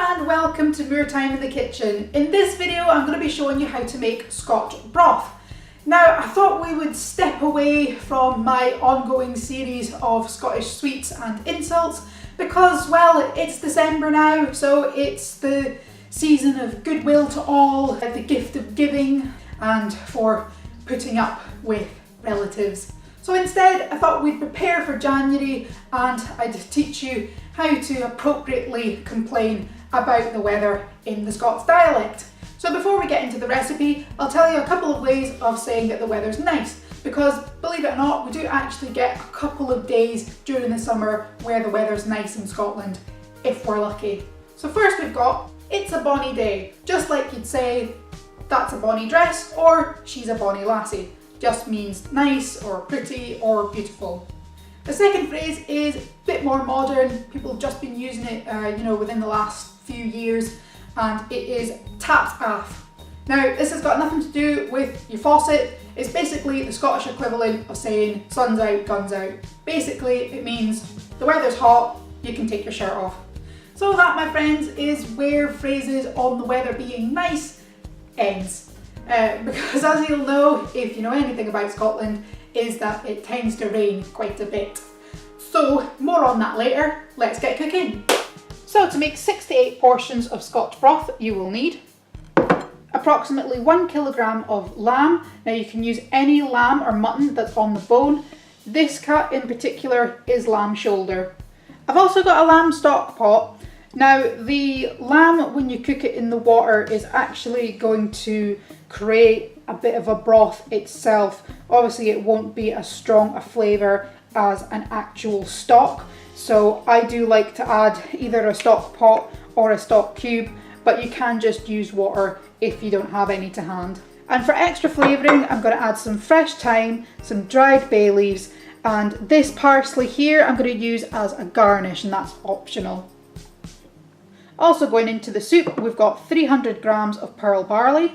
and welcome to More Time in the Kitchen. In this video I'm going to be showing you how to make Scotch broth. Now I thought we would step away from my ongoing series of Scottish sweets and insults because, well, it's December now, so it's the season of goodwill to all, the gift of giving and for putting up with relatives. So instead I thought we'd prepare for January and I'd teach you how to appropriately complain about the weather in the Scots dialect. So before we get into the recipe, I'll tell you a couple of ways of saying that the weather's nice, because believe it or not, we do actually get a couple of days during the summer where the weather's nice in Scotland, if we're lucky. So first we've got, it's a bonny day, just like you'd say, that's a bonny dress or she's a bonny lassie. Just means nice or pretty or beautiful. The second phrase is a bit more modern. People have just been using it, within the last few years, and it is tapped off. Now, this has got nothing to do with your faucet. It's basically the Scottish equivalent of saying sun's out, guns out. Basically, it means the weather's hot, you can take your shirt off. So that, my friends, is where phrases on the weather being nice ends. Because as you'll know, if you know anything about Scotland, is that it tends to rain quite a bit. So more on that later, let's get cooking. So to make 6 to 8 portions of Scotch broth, you will need approximately 1 kilogram of lamb. Now you can use any lamb or mutton that's on the bone. This cut in particular is lamb shoulder. I've also got a lamb stock pot. Now the lamb, when you cook it in the water, is actually going to create a bit of a broth itself. Obviously it won't be as strong a flavour as an actual stock, so I do like to add either a stock pot or a stock cube, but you can just use water if you don't have any to hand. And for extra flavouring, I'm going to add some fresh thyme, some dried bay leaves, and this parsley here I'm going to use as a garnish, and that's optional. Also going into the soup, we've got 300 grams of pearl barley.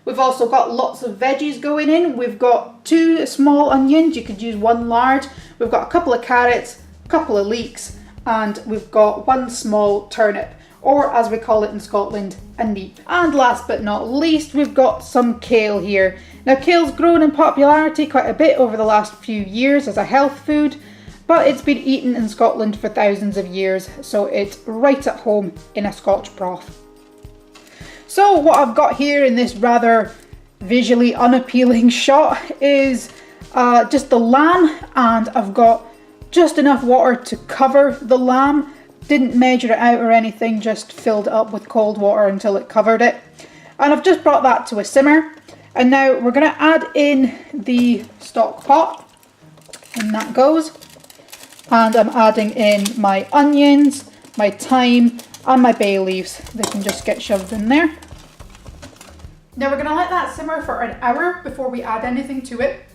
We've also got lots of veggies going in. We've got 2 small onions, you could use 1 large. We've got a couple of carrots, a couple of leeks, and we've got 1 small turnip, or as we call it in Scotland, a neep. And last but not least, we've got some kale here. Now kale's grown in popularity quite a bit over the last few years as a health food, but it's been eaten in Scotland for thousands of years, so it's right at home in a Scotch broth. So what I've got here in this rather visually unappealing shot is just the lamb, and I've got just enough water to cover the lamb. Didn't measure it out or anything, just filled it up with cold water until it covered it. And I've just brought that to a simmer. And now we're going to add in the stock pot, and that goes. And I'm adding in my onions, my thyme and my bay leaves. They can just get shoved in there. Now we're going to let that simmer for an hour before we add anything to it.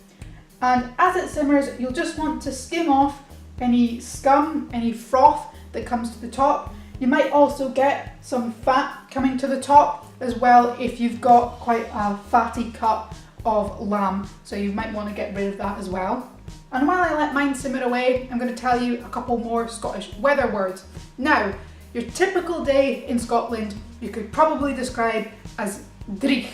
And as it simmers, you'll just want to skim off any scum, any froth that comes to the top. You might also get some fat coming to the top as well if you've got quite a fatty cut of lamb. So you might want to get rid of that as well. And while I let mine simmer away, I'm going to tell you a couple more Scottish weather words. Now, your typical day in Scotland, you could probably describe as dreich.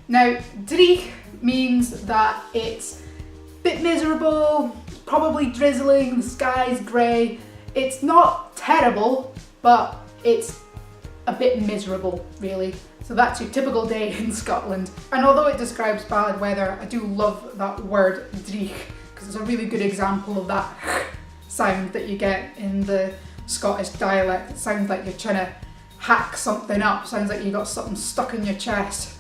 Now, dreich means that it's a bit miserable, probably drizzling, the sky's grey. It's not terrible, but it's a bit miserable, really. So that's your typical day in Scotland. And although it describes bad weather, I do love that word dreich, because it's a really good example of that sound that you get in the Scottish dialect. It sounds like you're trying to hack something up. Sounds like you got something stuck in your chest.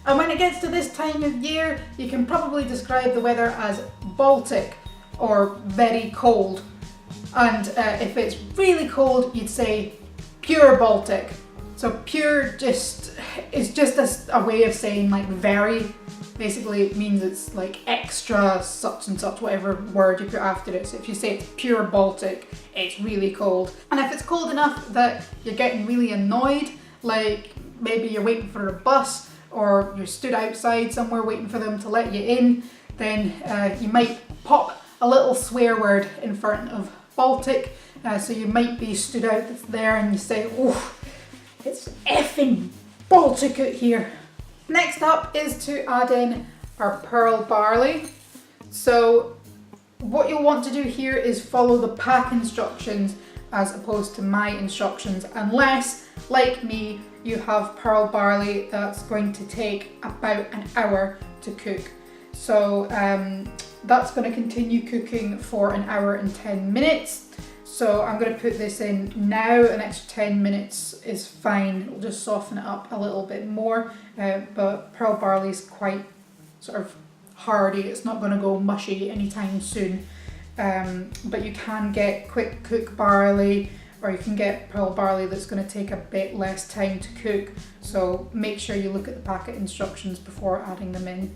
And when it gets to this time of year, you can probably describe the weather as Baltic or very cold. And if it's really cold, you'd say pure Baltic. So pure is just a way of saying like very. Basically it means it's like extra such and such, whatever word you put after it. So if you say it's pure Baltic, it's really cold. And if it's cold enough that you're getting really annoyed, like maybe you're waiting for a bus or you're stood outside somewhere waiting for them to let you in, then you might pop a little swear word in front of Baltic, so you might be stood out there and you say, oh, it's effing Baltic out here. Next up is to add in our pearl barley. So what you'll want to do here is follow the pack instructions as opposed to my instructions, unless, like me, you have pearl barley that's going to take about an hour to cook. So that's going to continue cooking for an hour and 10 minutes. So I'm going to put this in now. An extra 10 minutes is fine. It'll just soften it up a little bit more. But pearl barley is quite sort of hardy. It's not going to go mushy anytime soon. But you can get quick cook barley, or you can get pearl barley that's going to take a bit less time to cook. So make sure you look at the packet instructions before adding them in.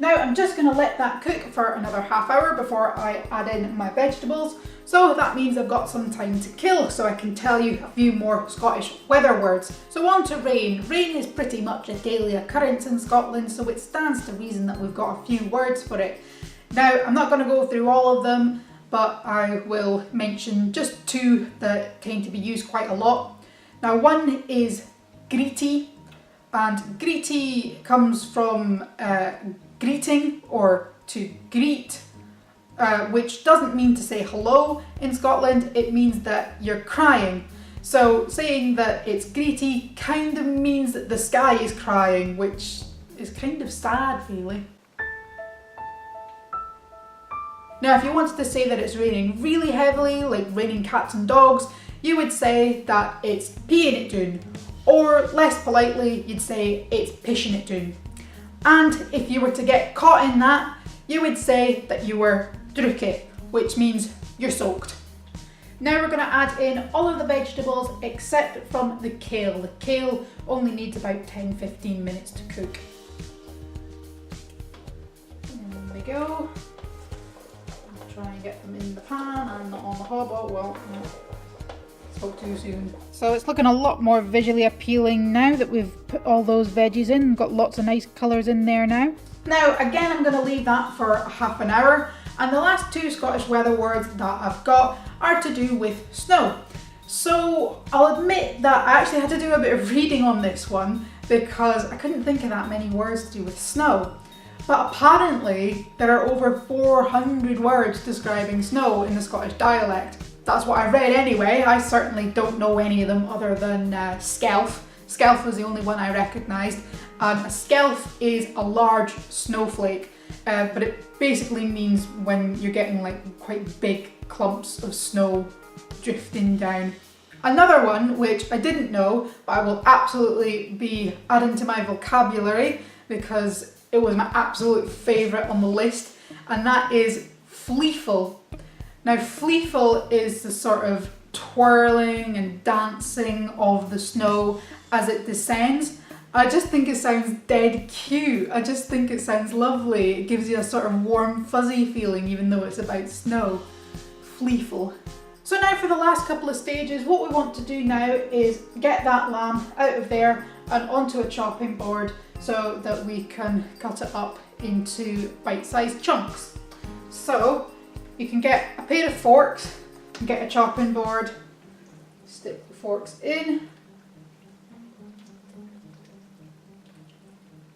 Now I'm just going to let that cook for another half hour before I add in my vegetables. So that means I've got some time to kill, so I can tell you a few more Scottish weather words. So on to rain. Rain is pretty much a daily occurrence in Scotland, so it stands to reason that we've got a few words for it. Now I'm not going to go through all of them, but I will mention just two that tend to be used quite a lot. Now one is Greety, and Greety comes from greeting or to greet, which doesn't mean to say hello in Scotland, it means that you're crying. So saying that it's Greety kind of means that the sky is crying, which is kind of sad really. Now if you wanted to say that it's raining really heavily, like raining cats and dogs, you would say that it's peeing it doon, or less politely you'd say it's pishing it doon. And if you were to get caught in that, you would say that you were drook it, which means you're soaked. Now we're going to add in all of the vegetables except from the kale. The kale only needs about 10-15 minutes to cook. There we go. I'll try and get them in the pan and not on the hob. Oh well, no. Spoke too soon. So it's looking a lot more visually appealing now that we've put all those veggies in. We've got lots of nice colours in there now. Now again I'm going to leave that for half an hour, and the last two Scottish weather words that I've got are to do with snow. So I'll admit that I actually had to do a bit of reading on this one because I couldn't think of that many words to do with snow. But apparently there are over 400 words describing snow in the Scottish dialect. That's what I read anyway. I certainly don't know any of them other than Skelt. Skelt was the only one I recognised. A skelt is a large snowflake, but it basically means when you're getting like quite big clumps of snow drifting down. Another one, which I didn't know, but I will absolutely be adding to my vocabulary because it was my absolute favourite on the list, and that is fleeful. Now fleeful is the sort of twirling and dancing of the snow as it descends. I just think it sounds dead cute. I just think it sounds lovely. It gives you a sort of warm fuzzy feeling even though it's about snow. Fleeful. So now for the last couple of stages, what we want to do now is get that lamb out of there and onto a chopping board so that we can cut it up into bite-sized chunks. So you can get a pair of forks and get a chopping board, stick the forks in,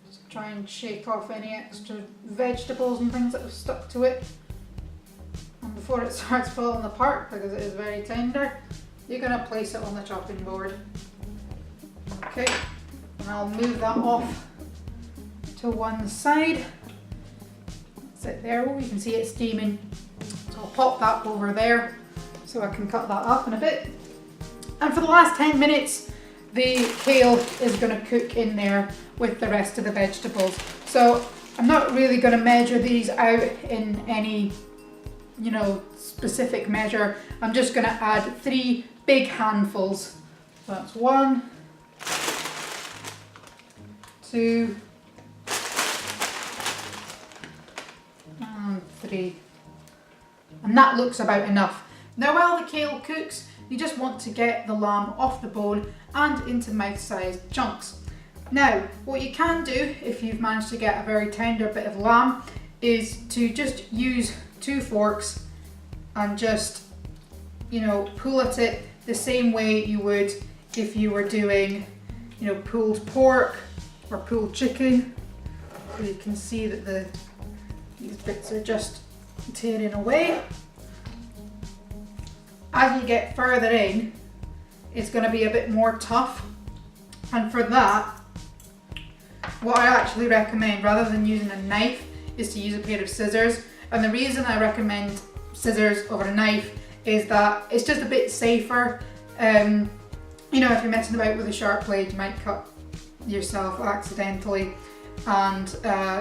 just try and shake off any extra vegetables and things that have stuck to it. And before it starts falling apart, because it is very tender, you're going to place it on the chopping board. Okay, and I'll move that off to one side. Sit there, oh you can see it steaming. So I'll pop that over there so I can cut that up in a bit. And for the last 10 minutes, the kale is going to cook in there with the rest of the vegetables. So I'm not really going to measure these out in any, specific measure. I'm just going to add 3 big handfuls. So that's 1, 2, and 3. And that looks about enough. Now while the kale cooks, you just want to get the lamb off the bone and into mouth-sized chunks. Now, what you can do if you've managed to get a very tender bit of lamb is to just use 2 forks and just, you know, pull at it the same way you would if you were doing, you know, pulled pork or pulled chicken. So you can see that these bits are just tearing away. As you get further in, it's going to be a bit more tough, and for that, what I actually recommend, rather than using a knife, is to use a pair of scissors. And the reason I recommend scissors over a knife is that it's just a bit safer. You know, if you're messing about with a sharp blade, you might cut yourself accidentally, and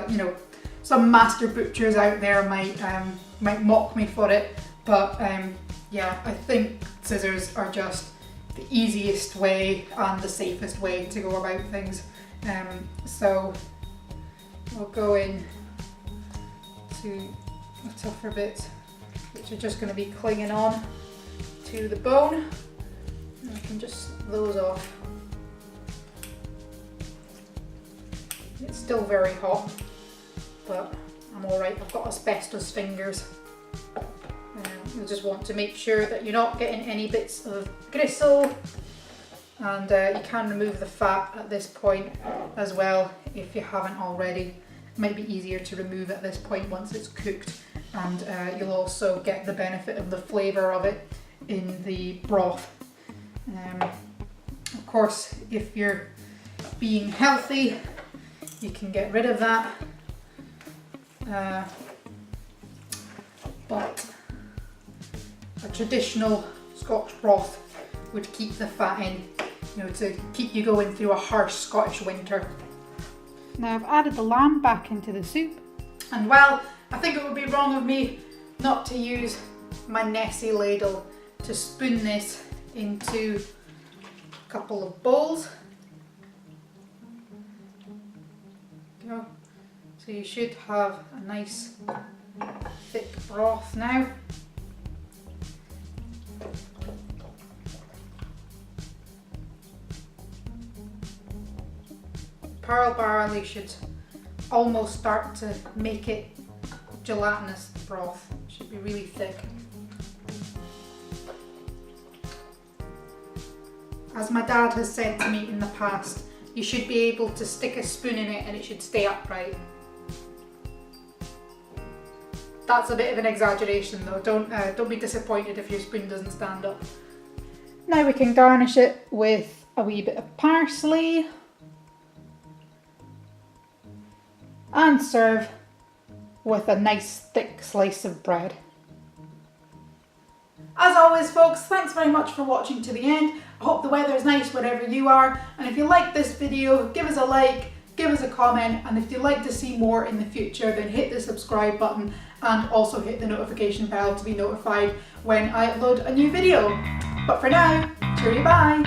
you know, some master butchers out there might mock me for it, but yeah, I think scissors are just the easiest way and the safest way to go about things. So we'll go in to the tougher bits, which are just going to be clinging on to the bone. And I can just snip those off. It's still very hot, but I'm alright. I've got asbestos fingers. You just want to make sure that you're not getting any bits of gristle, and you can remove the fat at this point as well if you haven't already. It might be easier to remove at this point once it's cooked, and you'll also get the benefit of the flavour of it in the broth. Of course, if you're being healthy, you can get rid of that, but a traditional Scotch broth would keep the fat in, you know, to keep you going through a harsh Scottish winter. Now I've added the lamb back into the soup, and well, I think it would be wrong of me not to use my Nessie ladle to spoon this into a couple of bowls. Go. So you should have a nice thick broth now. Pearl barley should almost start to make it gelatinous broth. It should be really thick. As my dad has said to me in the past, you should be able to stick a spoon in it and it should stay upright. That's a bit of an exaggeration though, don't be disappointed if your spoon doesn't stand up. Now we can garnish it with a wee bit of parsley and serve with a nice thick slice of bread. As always folks, thanks very much for watching to the end. I hope the weather is nice wherever you are, and if you like this video, give us a like, give us a comment, and if you'd like to see more in the future, then hit the subscribe button and also hit the notification bell to be notified when I upload a new video. But for now, cheerio, bye!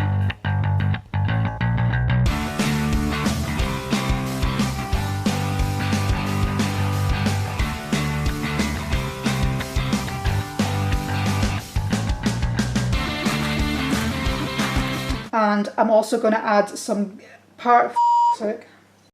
And I'm also going to add some part